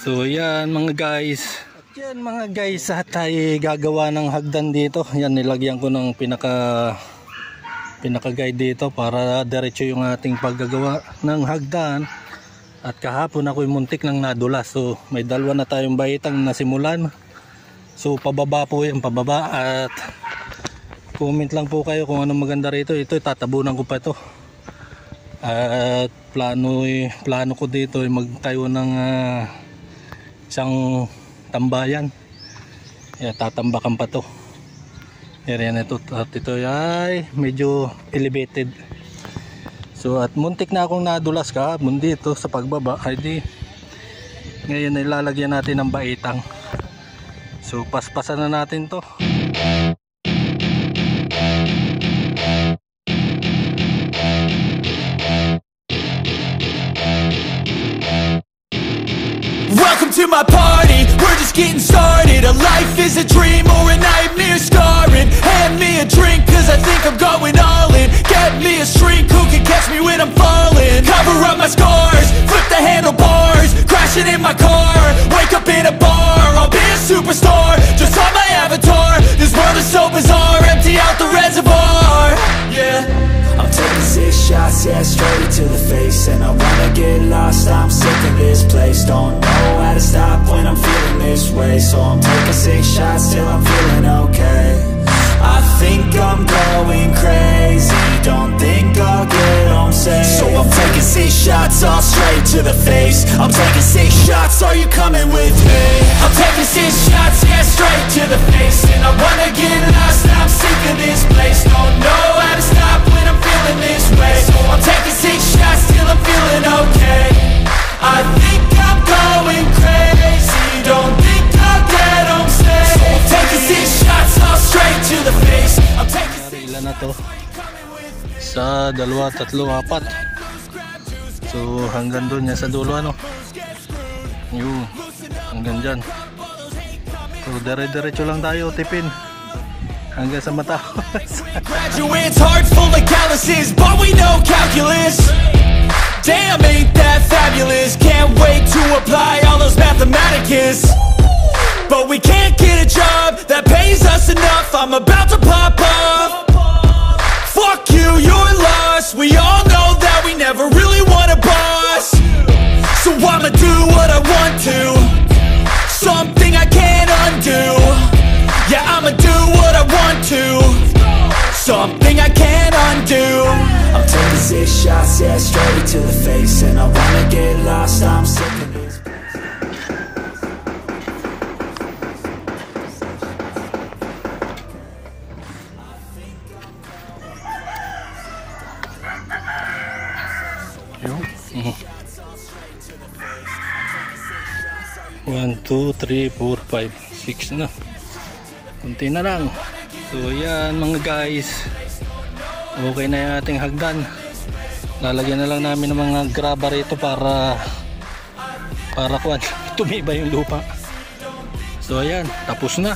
So yan mga guys. At yan mga guys, tayo gagawa ng hagdan dito. Yan, nilagyan ko ng pinaka guide dito para diretso yung ating paggagawa ng hagdan. At kahapon ako yung muntik ng nadulas. So may dalawa na tayong baitang nasimulan. So pababa po yan, pababa. At comment lang po kayo kung anong maganda rito. Ito tatabunan ko pa ito. At plano ko dito ay magtayo ng isang tambayan. Tatambakan pa to. Yan ito. At ito ay medyo elevated. So at muntik na akong nadulas kahapon dito sa pagbaba. Ay di, ngayon ay lalagyan natin ng baitang. So paspasan na natin to. Welcome to my party, we're just getting started. A life is a dream or a nightmare scarring. Hand me a drink cause I think I'm going all in. Get me a shrink who can catch me when I'm falling. Cover up my scars, flip the handlebars. Crashing in my car, wake up in a bar. I'll be a superstar, just on my avatar. This world is so bizarre, empty out the reservoir. Yeah, I'm taking 6 shots, yeah, straight to the face. And I wanna get lost, I'm sick of this place. Don't know how to stop when I'm feeling this way. So I'm taking 6 shots till I'm feeling okay. I think I'm going crazy, don't think I'll get home safe. So I'm taking 6 shots, all straight to the face. I'm taking 6 shots, are you coming with me? I'm taking 6 shots, yeah, straight to the face. And I wanna get lost, I'm sick of this place. Don't know how to stop when I'm feeling this way. So I'm taking 6 shots till I'm feeling okay. I think I'm going crazy, don't think I'll get home safe. So I'm taking 6 shots, all straight to the face. I'm taking 6 ilan na to? Sa 2, 3, 4. So hanggang doon yan sa dulo ano. Yun, hanggang dyan. So dire-diretso lang tayo, tipin hanggang sa mata. Graduates, heart full of calluses, but we know calculus. Damn, ain't that fabulous. Can't wait to apply all those mathematicus. But we can't get a job that pays us enough. I'm about to pop up. Fuck you, you're lost. We all know that we never really want a boss. So I'ma do what I want to, something I can't undo. Yeah, I'ma do what I want to, something I can't undo. I'm taking 6 shots, yeah, straight to the face. And I wanna get lost, I'm sick of this. One, 2, 3, 4, 5, 6 na. Kunti na lang. So yan mga guys, okay na yung ating hagdan. Lalagyan na lang namin ng mga graba rito para tumibay yung lupa. So ayan, tapos na.